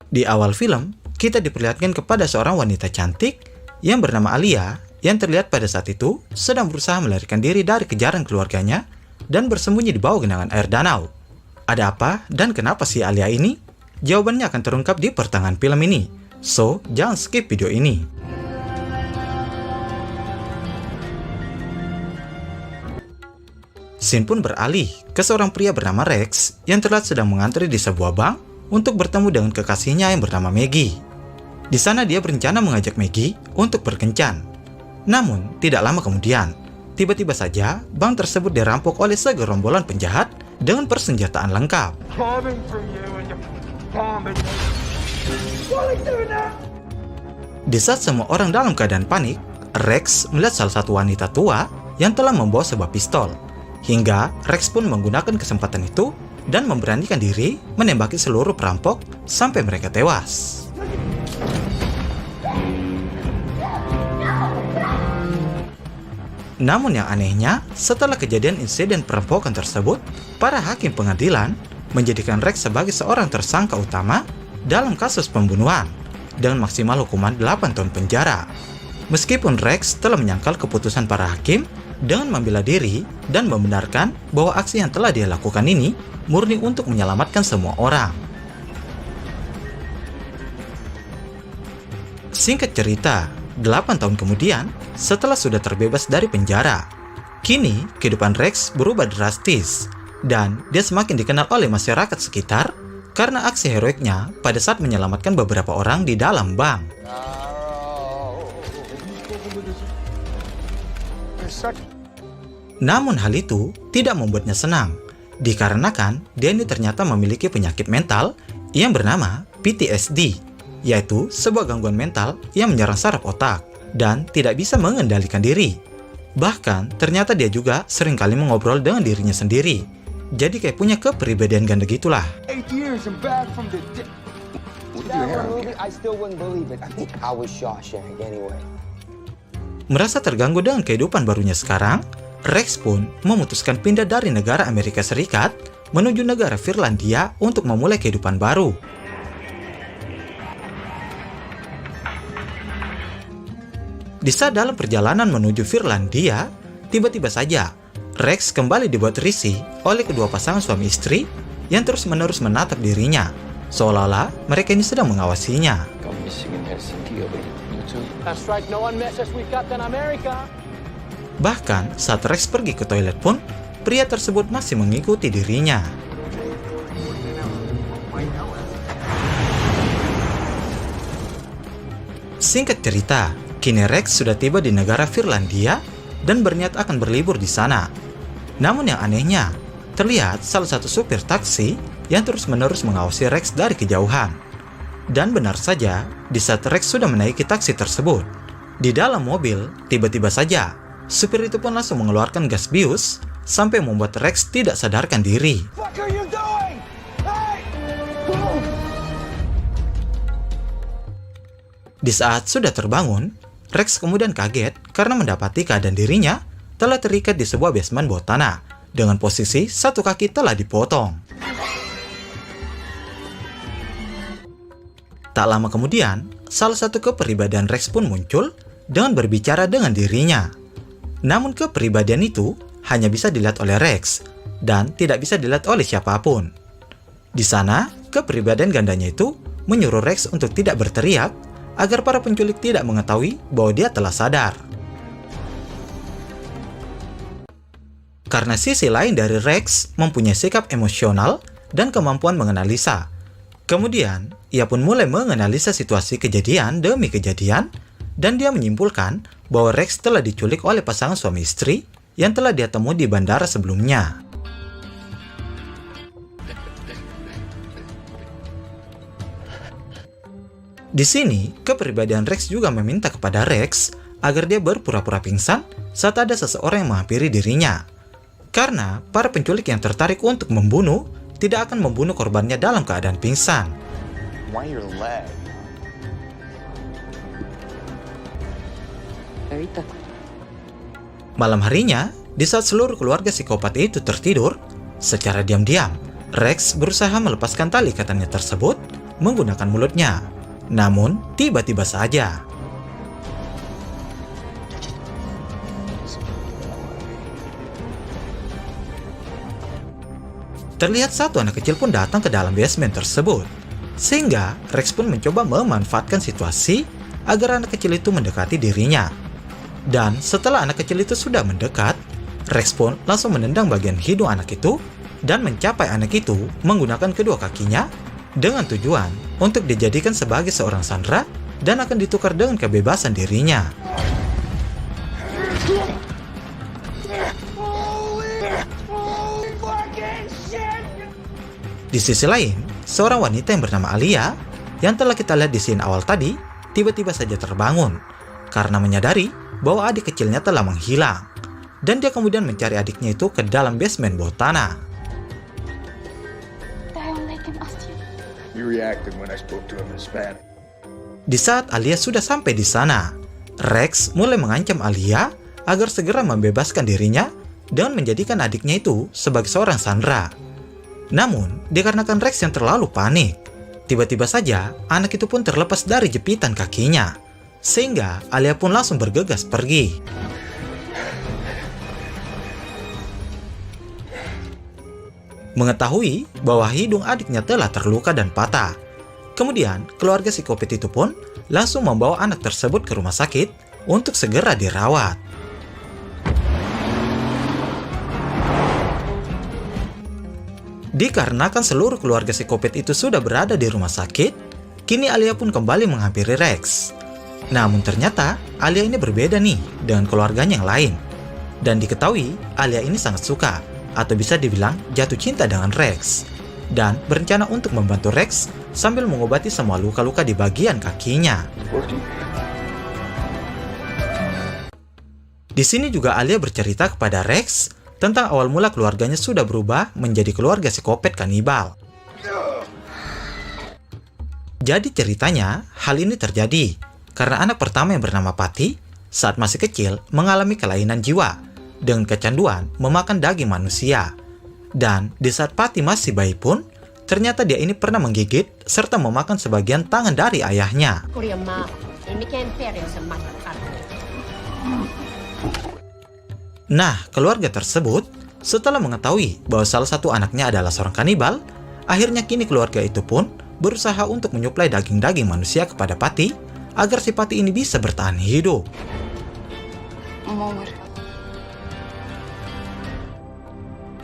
Di awal film, kita diperlihatkan kepada seorang wanita cantik yang bernama Alia yang terlihat pada saat itu sedang berusaha melarikan diri dari kejaran keluarganya dan bersembunyi di bawah genangan air danau. Ada apa dan kenapa si Alia ini? Jawabannya akan terungkap di pertengahan film ini. So, jangan skip video ini. Scene pun beralih ke seorang pria bernama Rex yang terlihat sedang mengantri di sebuah bank untuk bertemu dengan kekasihnya yang bernama Maggie. Di sana dia berencana mengajak Maggie untuk berkencan. Namun, tidak lama kemudian, tiba-tiba saja bank tersebut dirampok oleh segerombolan penjahat dengan persenjataan lengkap. Di saat semua orang dalam keadaan panik, Rex melihat salah satu wanita tua yang telah membawa sebuah pistol. Hingga Rex pun menggunakan kesempatan itu dan memberanikan diri menembaki seluruh perampok sampai mereka tewas. Namun yang anehnya, setelah kejadian insiden perampokan tersebut, para hakim pengadilan menjadikan Rex sebagai seorang tersangka utama dalam kasus pembunuhan dengan maksimal hukuman 8 tahun penjara. Meskipun Rex telah menyangkal keputusan para hakim dengan membela diri dan membenarkan bahwa aksi yang telah dia lakukan ini murni untuk menyelamatkan semua orang. Singkat cerita, 8 tahun kemudian, setelah sudah terbebas dari penjara, kini kehidupan Rex berubah drastis dan dia semakin dikenal oleh masyarakat sekitar karena aksi heroiknya pada saat menyelamatkan beberapa orang di dalam bank. Namun hal itu tidak membuatnya senang, dikarenakan dia ini ternyata memiliki penyakit mental yang bernama PTSD, yaitu sebuah gangguan mental yang menyerang saraf otak dan tidak bisa mengendalikan diri. Bahkan ternyata dia juga seringkali mengobrol dengan dirinya sendiri, jadi kayak punya kepribadian ganda gitulah. Merasa terganggu dengan kehidupan barunya sekarang, Rex pun memutuskan pindah dari negara Amerika Serikat menuju negara Finlandia untuk memulai kehidupan baru. Di saat dalam perjalanan menuju Finlandia, tiba-tiba saja Rex kembali dibuat risih oleh kedua pasangan suami istri yang terus-menerus menatap dirinya, seolah-olah mereka ini sedang mengawasinya. Bahkan saat Rex pergi ke toilet pun, pria tersebut masih mengikuti dirinya. Singkat cerita, kini Rex sudah tiba di negara Finlandia dan berniat akan berlibur di sana. Namun yang anehnya, terlihat salah satu supir taksi yang terus-menerus mengawasi Rex dari kejauhan. Dan benar saja, di saat Rex sudah menaiki taksi tersebut, di dalam mobil tiba-tiba saja supir itu pun langsung mengeluarkan gas bius sampai membuat Rex tidak sadarkan diri. Di saat sudah terbangun, Rex kemudian kaget karena mendapati keadaan dirinya telah terikat di sebuah basement bawah tanah dengan posisi satu kaki telah dipotong. Tak lama kemudian, salah satu kepribadian Rex pun muncul dengan berbicara dengan dirinya. Namun kepribadian itu hanya bisa dilihat oleh Rex dan tidak bisa dilihat oleh siapapun. Di sana, kepribadian gandanya itu menyuruh Rex untuk tidak berteriak agar para penculik tidak mengetahui bahwa dia telah sadar. Karena sisi lain dari Rex mempunyai sikap emosional dan kemampuan menganalisa. Kemudian, ia pun mulai menganalisa situasi kejadian demi kejadian dan dia menyimpulkan bahwa Rex telah diculik oleh pasangan suami istri yang telah dia temui di bandara sebelumnya. Di sini, kepribadian Rex juga meminta kepada Rex agar dia berpura-pura pingsan saat ada seseorang yang menghampiri dirinya. Karena para penculik yang tertarik untuk membunuh tidak akan membunuh korbannya dalam keadaan pingsan. Malam harinya, di saat seluruh keluarga psikopat itu tertidur, secara diam-diam, Rex berusaha melepaskan tali ikatannya tersebut menggunakan mulutnya. Namun, tiba-tiba saja terlihat satu anak kecil pun datang ke dalam basement tersebut. Sehingga Rex pun mencoba memanfaatkan situasi agar anak kecil itu mendekati dirinya. Dan setelah anak kecil itu sudah mendekat, Rex pun langsung menendang bagian hidung anak itu dan mencapai anak itu menggunakan kedua kakinya dengan tujuan untuk dijadikan sebagai seorang sandera dan akan ditukar dengan kebebasan dirinya. Di sisi lain, seorang wanita yang bernama Alia yang telah kita lihat di scene awal tadi tiba-tiba saja terbangun karena menyadari bahwa adik kecilnya telah menghilang, dan dia kemudian mencari adiknya itu ke dalam basement bawah tanah. Di saat Alia sudah sampai di sana, Rex mulai mengancam Alia agar segera membebaskan dirinya dengan menjadikan adiknya itu sebagai seorang sandera. Namun, dikarenakan Rex yang terlalu panik, tiba-tiba saja anak itu pun terlepas dari jepitan kakinya, sehingga Alia pun langsung bergegas pergi. Mengetahui bahwa hidung adiknya telah terluka dan patah, kemudian keluarga psikopat itu pun langsung membawa anak tersebut ke rumah sakit untuk segera dirawat. Dikarenakan seluruh keluarga psikopat itu sudah berada di rumah sakit, kini Alia pun kembali menghampiri Rex. Namun ternyata Alia ini berbeda nih dengan keluarganya yang lain. Dan diketahui Alia ini sangat suka, atau bisa dibilang jatuh cinta dengan Rex. Dan berencana untuk membantu Rex sambil mengobati semua luka-luka di bagian kakinya. Di sini juga Alia bercerita kepada Rex tentang awal mula keluarganya sudah berubah menjadi keluarga psikopat kanibal. Jadi ceritanya, hal ini terjadi karena anak pertama yang bernama Patty saat masih kecil mengalami kelainan jiwa dengan kecanduan memakan daging manusia. Dan di saat Patty masih bayi pun, ternyata dia ini pernah menggigit serta memakan sebagian tangan dari ayahnya. Nah, keluarga tersebut setelah mengetahui bahwa salah satu anaknya adalah seorang kanibal, akhirnya kini keluarga itu pun berusaha untuk menyuplai daging-daging manusia kepada Patty agar si Patty ini bisa bertahan hidup.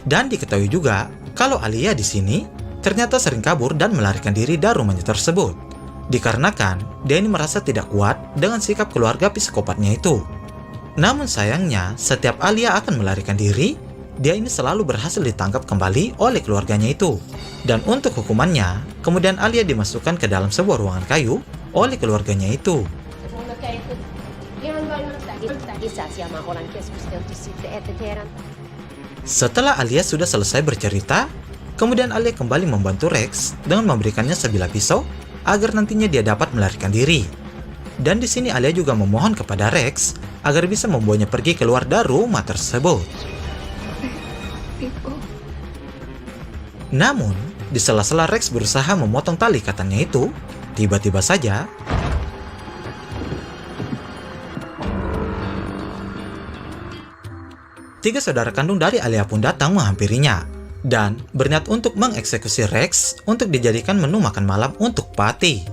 Dan diketahui juga kalau Alia di sini ternyata sering kabur dan melarikan diri dari rumahnya tersebut, dikarenakan dia ini merasa tidak kuat dengan sikap keluarga psikopatnya itu. Namun sayangnya, setiap Alia akan melarikan diri, dia ini selalu berhasil ditangkap kembali oleh keluarganya itu. Dan untuk hukumannya, kemudian Alia dimasukkan ke dalam sebuah ruangan kayu oleh keluarganya itu. Setelah Alia sudah selesai bercerita, kemudian Alia kembali membantu Rex dengan memberikannya sebilah pisau agar nantinya dia dapat melarikan diri. Dan di sini Alia juga memohon kepada Rex agar bisa membawanya pergi keluar dari rumah tersebut. Namun, di sela-sela Rex berusaha memotong tali ikatannya itu, tiba-tiba saja tiga saudara kandung dari Alia pun datang menghampirinya dan berniat untuk mengeksekusi Rex untuk dijadikan menu makan malam untuk Patty.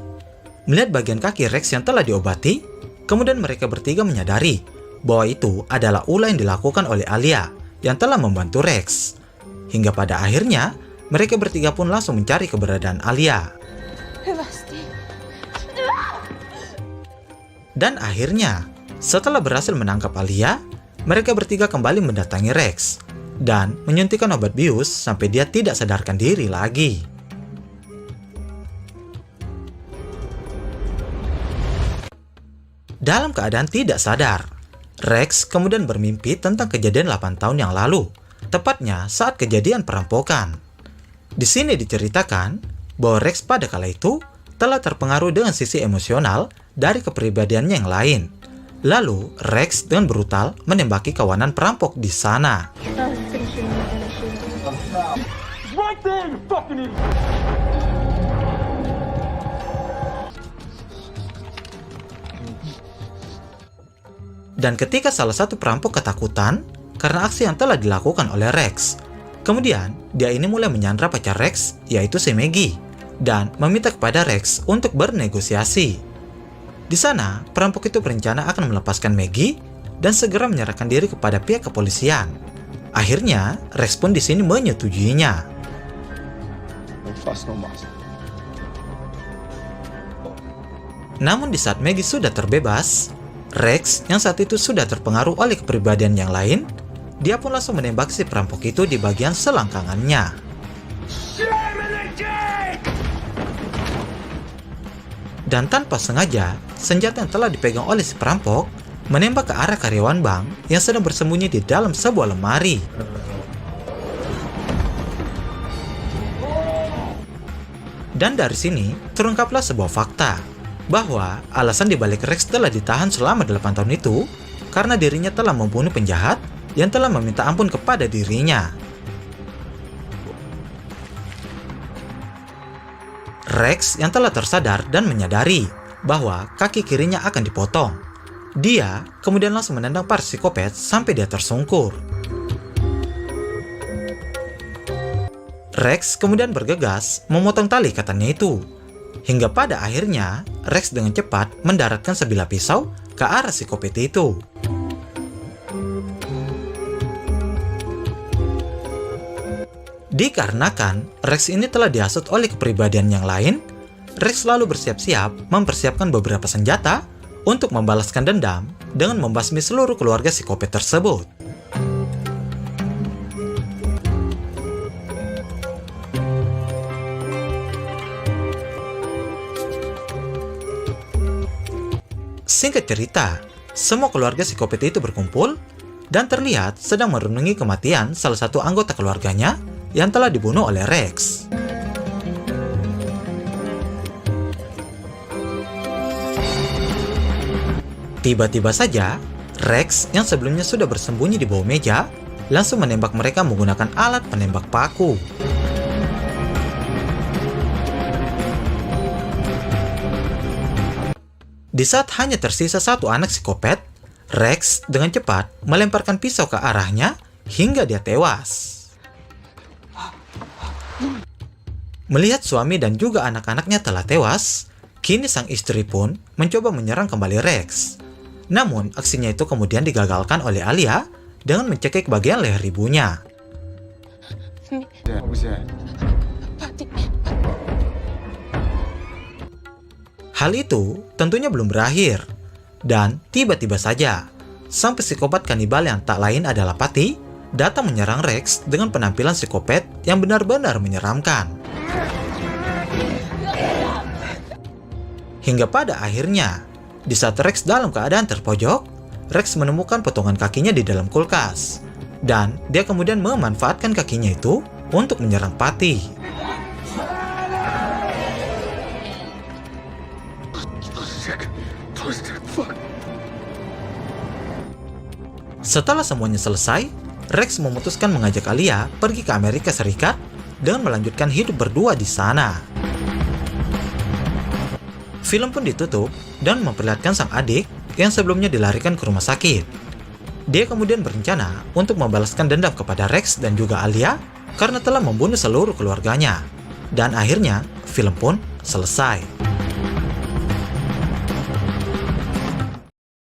Melihat bagian kaki Rex yang telah diobati, kemudian mereka bertiga menyadari bahwa itu adalah ulah yang dilakukan oleh Alia yang telah membantu Rex. Hingga pada akhirnya, mereka bertiga pun langsung mencari keberadaan Alia. Dan akhirnya, setelah berhasil menangkap Alia, mereka bertiga kembali mendatangi Rex dan menyuntikkan obat bius sampai dia tidak sadarkan diri lagi. Dalam keadaan tidak sadar, Rex kemudian bermimpi tentang kejadian 8 tahun yang lalu, tepatnya saat kejadian perampokan. Di sini diceritakan bahwa Rex pada kala itu telah terpengaruh dengan sisi emosional dari kepribadiannya yang lain. Lalu, Rex dengan brutal menembaki kawanan perampok di sana. Dan ketika salah satu perampok ketakutan karena aksi yang telah dilakukan oleh Rex, kemudian dia ini mulai menyandra pacar Rex, yaitu si Maggie, dan meminta kepada Rex untuk bernegosiasi. Di sana, perampok itu berencana akan melepaskan Maggie dan segera menyerahkan diri kepada pihak kepolisian. Akhirnya, Rex pun di sini menyetujuinya. Namun di saat Maggie sudah terbebas, Rex yang saat itu sudah terpengaruh oleh kepribadian yang lain, dia pun langsung menembak si perampok itu di bagian selangkangannya. Dan tanpa sengaja, senjata yang telah dipegang oleh si perampok menembak ke arah karyawan bank yang sedang bersembunyi di dalam sebuah lemari. Dan dari sini terungkaplah sebuah fakta, bahwa alasan dibalik Rex telah ditahan selama 8 tahun itu karena dirinya telah membunuh penjahat yang telah meminta ampun kepada dirinya. Rex yang telah tersadar dan menyadari bahwa kaki kirinya akan dipotong. Dia kemudian langsung menendang para psikopat sampai dia tersungkur. Rex kemudian bergegas memotong tali ikatannya itu. Hingga pada akhirnya, Rex dengan cepat mendaratkan sebilah pisau ke arah psikopat itu. Dikarenakan Rex ini telah dihasut oleh kepribadian yang lain, Rex selalu bersiap-siap mempersiapkan beberapa senjata untuk membalaskan dendam dengan membasmi seluruh keluarga psikopat tersebut. Singkat cerita, semua keluarga psikopat itu berkumpul dan terlihat sedang merenungi kematian salah satu anggota keluarganya yang telah dibunuh oleh Rex. Tiba-tiba saja, Rex yang sebelumnya sudah bersembunyi di bawah meja langsung menembak mereka menggunakan alat penembak paku. Di saat hanya tersisa satu anak psikopat, Rex dengan cepat melemparkan pisau ke arahnya hingga dia tewas. Melihat suami dan juga anak-anaknya telah tewas, kini sang istri pun mencoba menyerang kembali Rex. Namun aksinya itu kemudian digagalkan oleh Alia dengan mencekik bagian leher ibunya. Hal itu tentunya belum berakhir, dan tiba-tiba saja, sang psikopat kanibal yang tak lain adalah Patty datang menyerang Rex dengan penampilan psikopat yang benar-benar menyeramkan. Hingga pada akhirnya, di saat Rex dalam keadaan terpojok, Rex menemukan potongan kakinya di dalam kulkas, dan dia kemudian memanfaatkan kakinya itu untuk menyerang Patty. Setelah semuanya selesai, Rex memutuskan mengajak Alia pergi ke Amerika Serikat dengan melanjutkan hidup berdua di sana. Film pun ditutup dan memperlihatkan sang adik yang sebelumnya dilarikan ke rumah sakit. Dia kemudian berencana untuk membalaskan dendam kepada Rex dan juga Alia karena telah membunuh seluruh keluarganya. Dan akhirnya, film pun selesai.